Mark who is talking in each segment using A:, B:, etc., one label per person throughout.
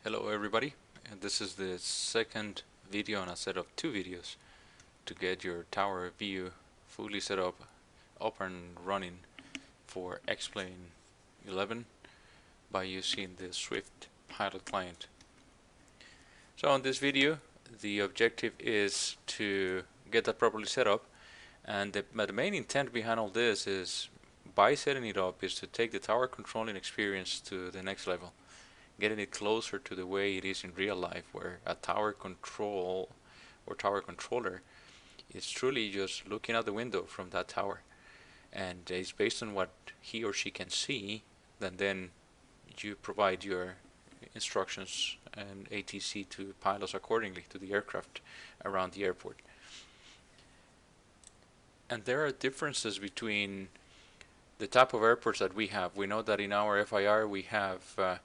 A: Hello everybody, and this is the second video on a set of two videos to get your tower view fully set up and running for X-Plane 11 by using the Swift pilot client. So on this video the objective is to get that properly set up, and the main intent behind all this is, by setting it up, is to take the tower controlling experience to the next level, getting it closer to the way it is in real life, where a tower control or tower controller is truly just looking out the window from that tower, and it's based on what he or she can see, then you provide your instructions and ATC to pilots accordingly to the aircraft around the airport. And there are differences between the type of airports that we have. We know that in our FIR we have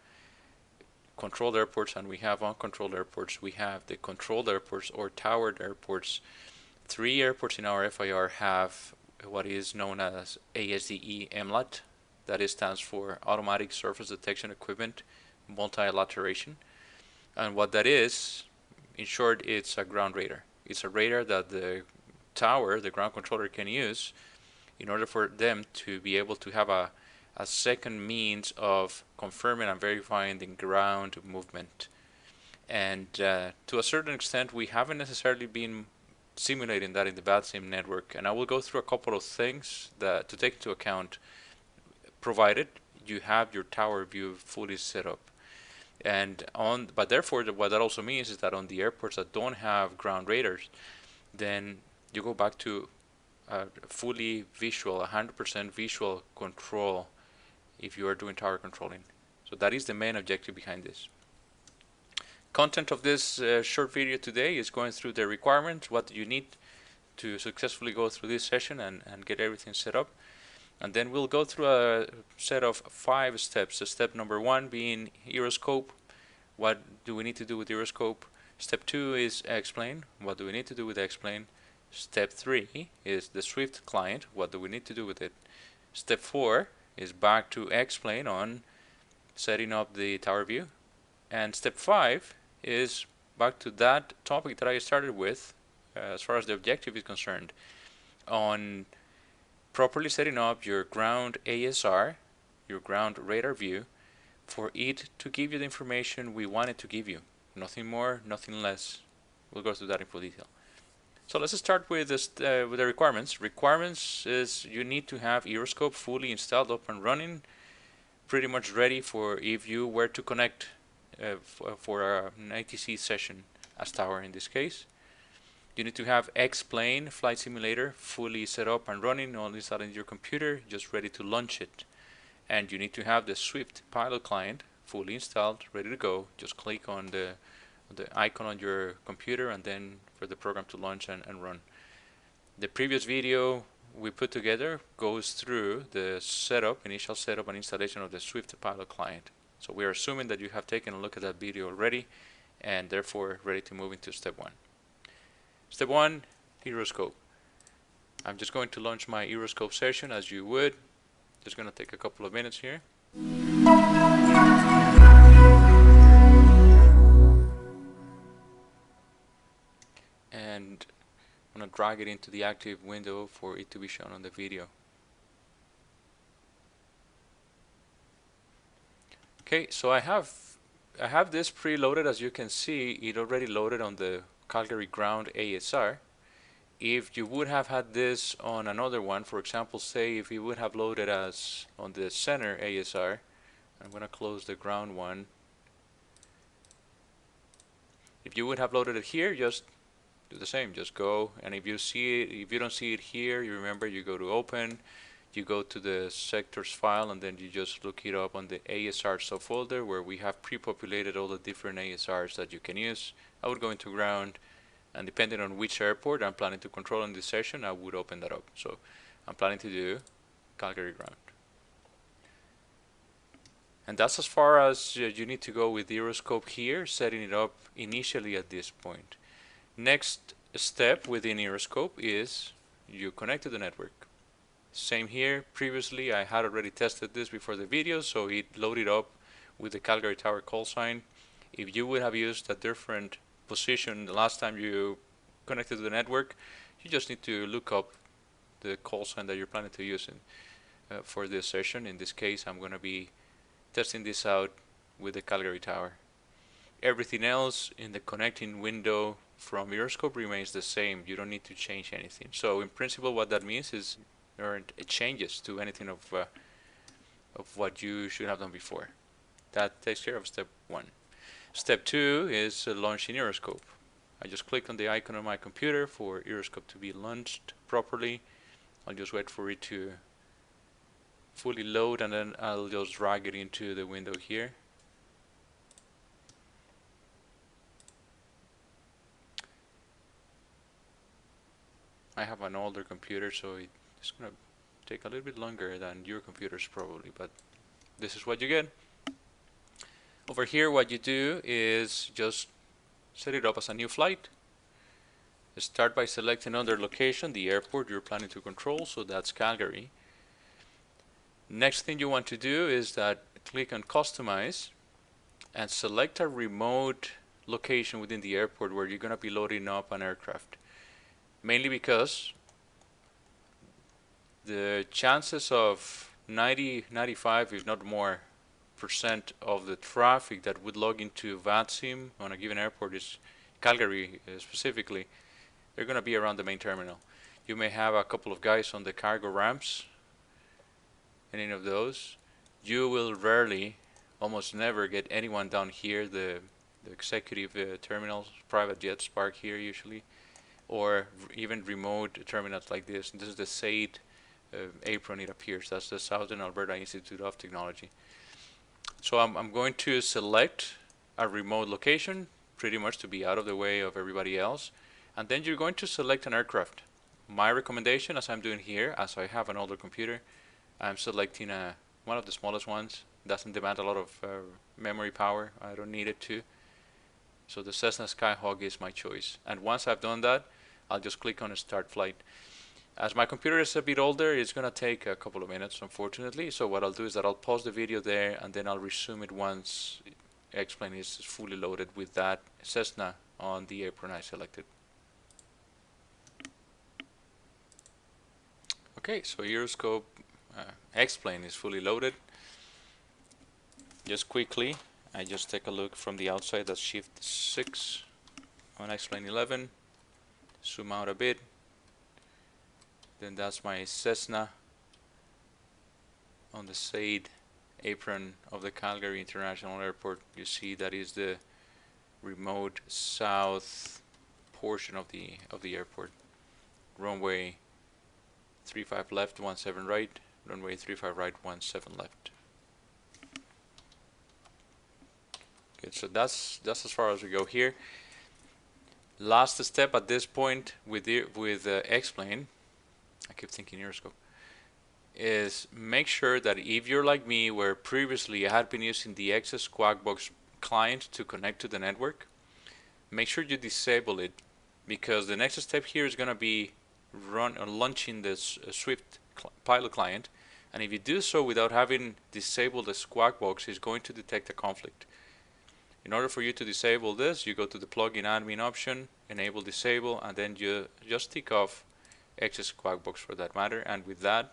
A: controlled airports and we have uncontrolled airports. We have the controlled airports or towered airports. 3 airports in our FIR have what is known as ASDE MLAT. That stands for Automatic Surface Detection Equipment Multilateration. And what that is, in short, it's a ground radar. It's a radar that the tower, the ground controller, can use in order for them to be able to have a second means of confirming and verifying the ground movement. And to a certain extent, we haven't necessarily been simulating that in the BATSIM network, and I will go through a couple of things that to take into account, provided you have your tower view fully set up. But therefore, what that also means is that on the airports that don't have ground radars, then you go back to fully visual, 100% visual control if you are doing tower controlling. So that is the main objective behind this. Content of this short video today is going through the requirements, what you need to successfully go through this session and get everything set up. And then we'll go through a set of 5 steps. So step number 1 being EuroScope. What do we need to do with EuroScope? Step 2 is X-Plane. What do we need to do with X-Plane? Step 3 is the Swift client. What do we need to do with it? Step 4 is back to X-Plane on setting up the tower view. And step 5 is back to that topic that I started with, as far as the objective is concerned, on properly setting up your ground ASR, your ground radar view, for it to give you the information we want it to give you. Nothing more, nothing less. We'll go through that in full detail. So let's start with the requirements. Requirements is you need to have EuroScope fully installed, up and running, pretty much ready for if you were to connect for an ATC session as tower in this case. You need to have X-Plane flight simulator fully set up and running, all installed in your computer, just ready to launch it. And you need to have the Swift pilot client fully installed, ready to go. Just click on the icon on your computer and then for the program to launch and run. The previous video we put together goes through the initial setup and installation of the Swift pilot client. So we are assuming that you have taken a look at that video already and therefore ready to move into step 1. Step 1, EuroScope. I'm just going to launch my EuroScope session as you would. Just going to take a couple of minutes here. And I'm going to drag it into the active window for it to be shown on the video. Okay, so I have this preloaded. As you can see, it already loaded on the Calgary ground ASR. If you would have had this on another one, for example, say if you would have loaded as on the center ASR, I'm going to close the ground one. If you would have loaded it here, just do the same, just go, and if you don't see it here, you remember, you go to open, you go to the sectors file, and then you just look it up on the ASR subfolder where we have pre-populated all the different ASRs that you can use. I would go into ground, and depending on which airport I'm planning to control in this session, I would open that up. So I'm planning to do Calgary ground. And that's as far as you need to go with EuroScope here, setting it up initially at this point. Next step within EuroScope is you connect to the network. Same here. Previously I had already tested this before the video, so it loaded up with the Calgary Tower call sign. If you would have used a different position the last time you connected to the network, you just need to look up the call sign that you're planning to use for this session. In this case, I'm going to be testing this out with the Calgary tower. Everything else in the connecting window from EuroScope remains the same. You don't need to change anything. So in principle, what that means is there aren't changes to anything of what you should have done before. That takes care of step 1. Step 2 is launching EuroScope. I just click on the icon on my computer for EuroScope to be launched properly. I'll just wait for it to fully load, and then I'll just drag it into the window here. I have an older computer, so it's going to take a little bit longer than your computers probably, but this is what you get. Over here, what you do is just set it up as a new flight. Start by selecting another location, the airport you're planning to control, so that's Calgary. Next thing you want to do is that click on Customize and select a remote location within the airport where you're going to be loading up an aircraft. Mainly because the chances of 95, if not more, % of the traffic that would log into VATSIM on a given airport is Calgary specifically. They're going to be around the main terminal. You may have a couple of guys on the cargo ramps, any of those. You will rarely, almost never, get anyone down here. The executive terminals, private jets park here usually, or even remote terminals like this. This is the SAID apron, it appears. That's the Southern Alberta Institute of Technology. So I'm going to select a remote location, pretty much to be out of the way of everybody else. And then you're going to select an aircraft. My recommendation, as I'm doing here, as I have an older computer, I'm selecting one of the smallest ones. Doesn't demand a lot of memory power. I don't need it to. So the Cessna Skyhawk is my choice. And once I've done that, I'll just click on Start Flight. As my computer is a bit older, it's going to take a couple of minutes, unfortunately. So what I'll do is that I'll pause the video there, and then I'll resume it once X-Plane is fully loaded with that Cessna on the apron I selected. Okay, so EuroScope X-Plane is fully loaded. Just quickly, I just take a look from the outside. That's Shift 6 on X-Plane 11. Zoom out a bit. Then that's my Cessna on the SAID apron of the Calgary International Airport. You see that is the remote south portion of the airport. Runway 35 left, 17 right. Runway 35 right, 17 left. Okay, so that's as far as we go here. Last step at this point with X-Plane, I keep thinking EuroScope, is make sure that if you're like me, where previously I had been using the XS Quackbox client to connect to the network, make sure you disable it, because the next step here is going to be launching this Swift pilot client, and if you do so without having disabled the Squawkbox, it's going to detect a conflict. In order for you to disable this, you go to the plugin admin option, enable disable, and then you just tick off XS Quackbox for that matter, and with that,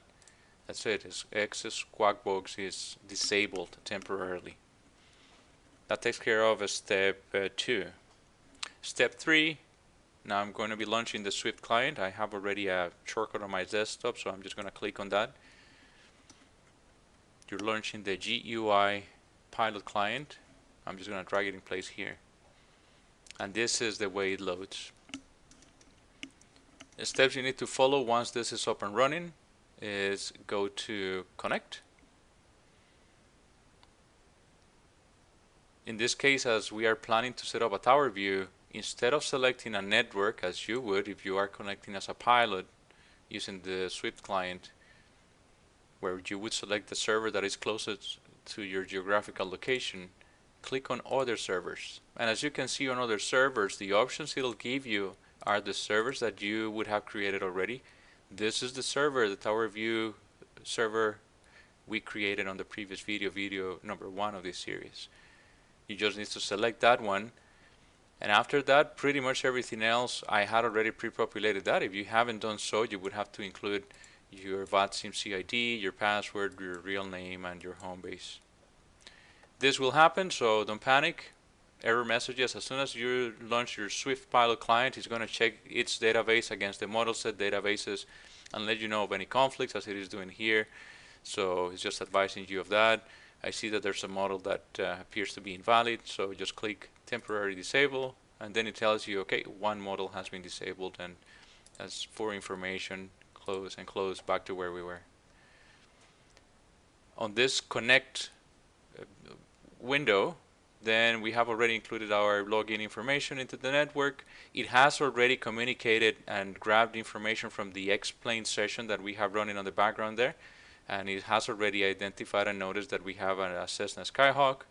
A: that's it. XS Quackbox is disabled temporarily. That takes care of step 2. Step 3, now I'm going to be launching the Swift client. I have already a shortcut on my desktop, so I'm just going to click on that. You're launching the GUI pilot client. I'm just going to drag it in place here. And this is the way it loads. The steps you need to follow once this is up and running is go to connect. In this case, as we are planning to set up a tower view, instead of selecting a network as you would if you are connecting as a pilot using the Swift client, where you would select the server that is closest to your geographical location, click on other servers. And as you can see on other servers, the options it'll give you are the servers that you would have created already. This is the server, the tower view server we created on the previous video number 1 of this series. You just need to select that one. And after that, pretty much everything else, I had already pre-populated that. If you haven't done so, you would have to include your VATSIMC ID, your password, your real name, and your home base. This will happen, so don't panic. Error messages, as soon as you launch your Swift pilot client, it's going to check its database against the model set databases and let you know of any conflicts, as it is doing here. So it's just advising you of that. I see that there's a model that appears to be invalid, so just click temporary disable, and then it tells you, okay, one model has been disabled, and as for information, close and close back to where we were. On this connect window, then we have already included our login information into the network. It has already communicated and grabbed information from the explain session that we have running on the background there, and it has already identified and noticed that we have a Cessna Skyhawk.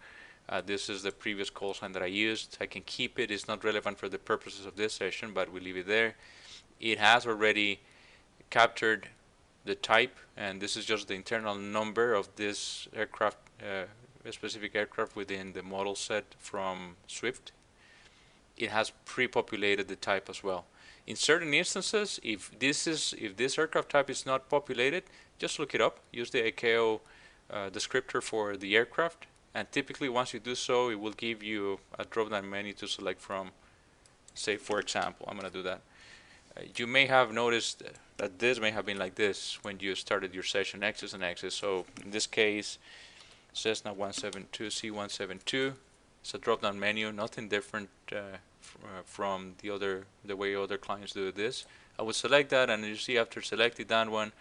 A: This is the previous call sign that I used. I can keep it. It's not relevant for the purposes of this session, but we leave it there. It has already captured the type, and this is just the internal number of this aircraft, a specific aircraft within the model set from Swift. It has pre-populated the type as well. In certain instances, if this aircraft type is not populated, just look it up. Use the ICAO descriptor for the aircraft, and typically once you do so, it will give you a drop-down menu to select from. Say, for example, I'm going to do that. You may have noticed that this may have been like this when you started your session, X's and X's. So in this case, Cessna 172, C172. It's a drop-down menu, nothing different from the way other clients do this. I would select that, and you see after selecting that one,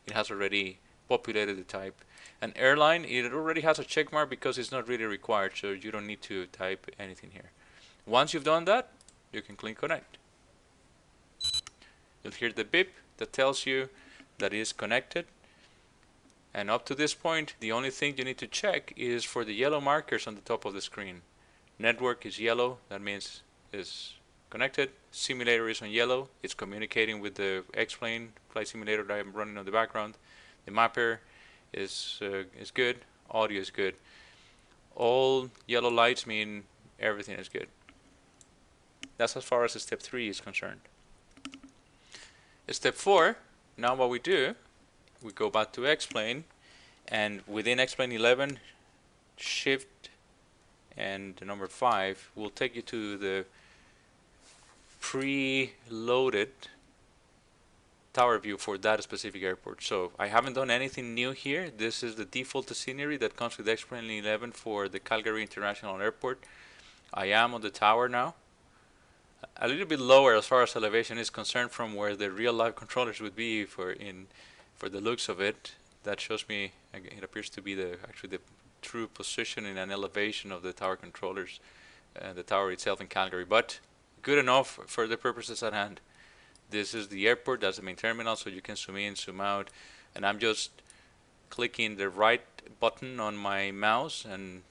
A: it has already populated the type. An airline, it already has a check mark because it's not really required, so you don't need to type anything here. Once you've done that, you can click connect. You'll hear the beep that tells you that it is connected. And up to this point, the only thing you need to check is for the yellow markers on the top of the screen. Network is yellow, that means it's connected. Simulator is on yellow, it's communicating with the X-plane flight simulator that I'm running on the background. The mapper is good, audio is good. All yellow lights mean everything is good. That's as far as step 3 is concerned. Step 4, now what we do, we go back to X-plane, and within X-plane 11, shift and the number 5 will take you to the pre-loaded tower view for that specific airport. So I haven't done anything new here. This is the default scenery that comes with X-plane 11 for the Calgary International Airport. I am on the tower now, a little bit lower as far as elevation is concerned from where the real live controllers would be for the looks of it. That shows me, it appears to be actually the true position in an elevation of the tower controllers and the tower itself in Calgary, but good enough for the purposes at hand. This is the airport, that's the main terminal, so you can zoom in, zoom out, and I'm just clicking the right button on my mouse and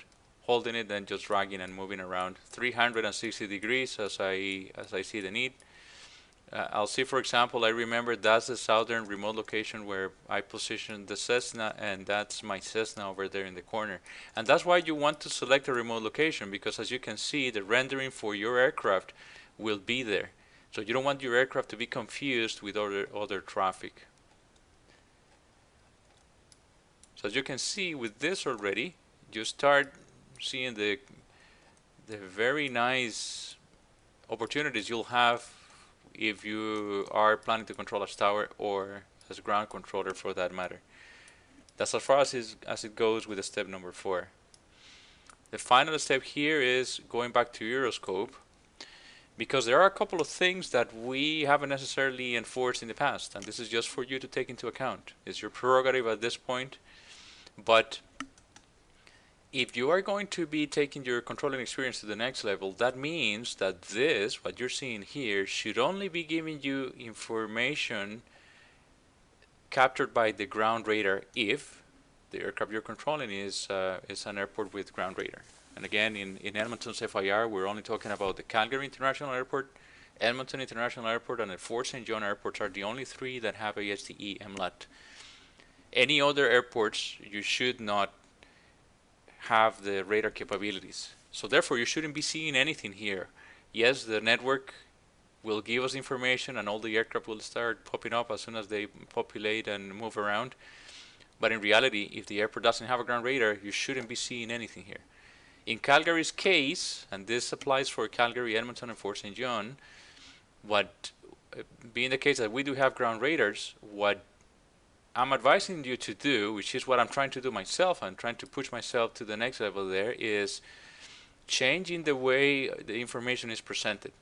A: holding it and just dragging and moving around 360 degrees as I see the need. I'll see, for example, I remember that's the southern remote location where I positioned the Cessna, and that's my Cessna over there in the corner. And that's why you want to select a remote location, because as you can see, the rendering for your aircraft will be there. So you don't want your aircraft to be confused with other traffic. So as you can see with this already, you start seeing the very nice opportunities you'll have if you are planning to control as tower or as ground controller for that matter. That's as far as it goes with the step number 4. The final step here is going back to EuroScope, because there are a couple of things that we haven't necessarily enforced in the past, and this is just for you to take into account. It's your prerogative at this point, but if you are going to be taking your controlling experience to the next level, that means that this, what you're seeing here, should only be giving you information captured by the ground radar if the aircraft you're controlling is an airport with ground radar. And again, in Edmonton's FIR, we're only talking about the Calgary International Airport, Edmonton International Airport, and the Fort St. John airports are the only 3 that have ASTE MLAT. Any other airports, you should not have the radar capabilities. So therefore, you shouldn't be seeing anything here. Yes, the network will give us information and all the aircraft will start popping up as soon as they populate and move around. But in reality, if the airport doesn't have a ground radar, you shouldn't be seeing anything here. In Calgary's case, and this applies for Calgary, Edmonton, and Fort St. John, what being the case that we do have ground radars, what I'm advising you to do, which is what I'm trying to do myself, I'm trying to push myself to the next level there, is changing the way the information is presented.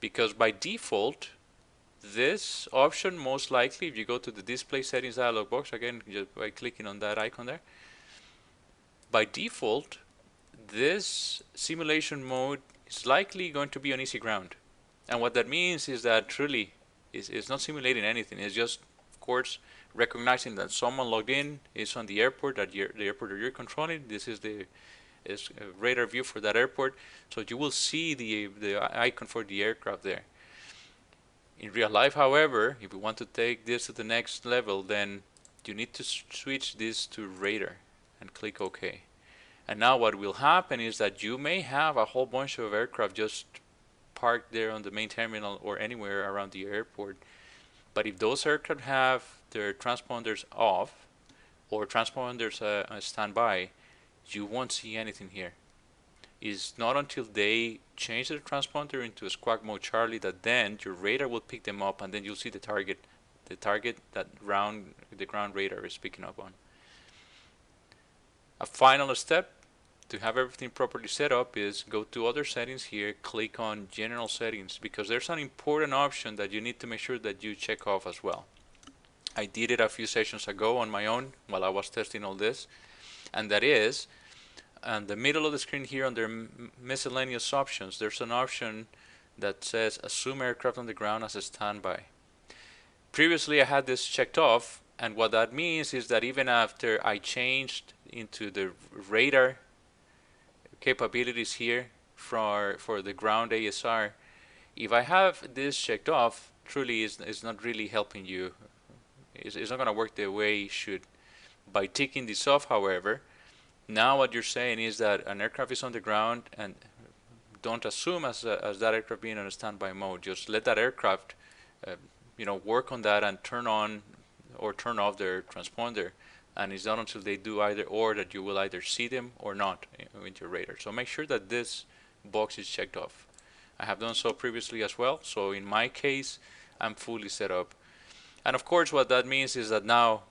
A: Because by default, this option most likely, if you go to the display settings dialog box, again, just by clicking on that icon there, by default, this simulation mode is likely going to be on easy ground. And what that means is that truly it's not simulating anything. It's just, of course, recognizing that someone logged in is on the airport, the airport that you're controlling. This is the radar view for that airport. So you will see the icon for the aircraft there. In real life, however, if you want to take this to the next level, then you need to switch this to radar and click OK. And now what will happen is that you may have a whole bunch of aircraft just parked there on the main terminal or anywhere around the airport. But if those aircraft have their transponders off or transponders standby, you won't see anything here. It's not until they change their transponder into a squawk mode Charlie that then your radar will pick them up, and then you'll see the target that the ground radar is picking up on. A final step to have everything properly set up is go to other settings here, click on general settings, because there's an important option that you need to make sure that you check off as well. I did it a few sessions ago on my own while I was testing all this, and that is in the middle of the screen here under miscellaneous options, there's an option that says assume aircraft on the ground as a standby. Previously I had this checked off, and what that means is that even after I changed into the radar capabilities here for the ground ASR, if I have this checked off, truly is not really helping you. It's not going to work the way it should. By ticking this off, however, now what you're saying is that an aircraft is on the ground, and don't assume as that aircraft being on a standby mode. Just let that aircraft work on that and turn on or turn off their transponder, and it's not until they do either or that you will either see them or not with your radar. So make sure that this box is checked off. I have done so previously as well, so in my case I'm fully set up. And of course what that means is that now,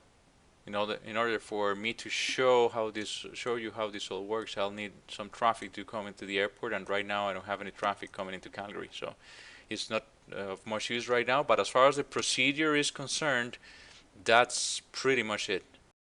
A: in order for me to show you how this all works, I'll need some traffic to come into the airport, and right now I don't have any traffic coming into Calgary, so it's not of much use right now. But as far as the procedure is concerned, that's pretty much it.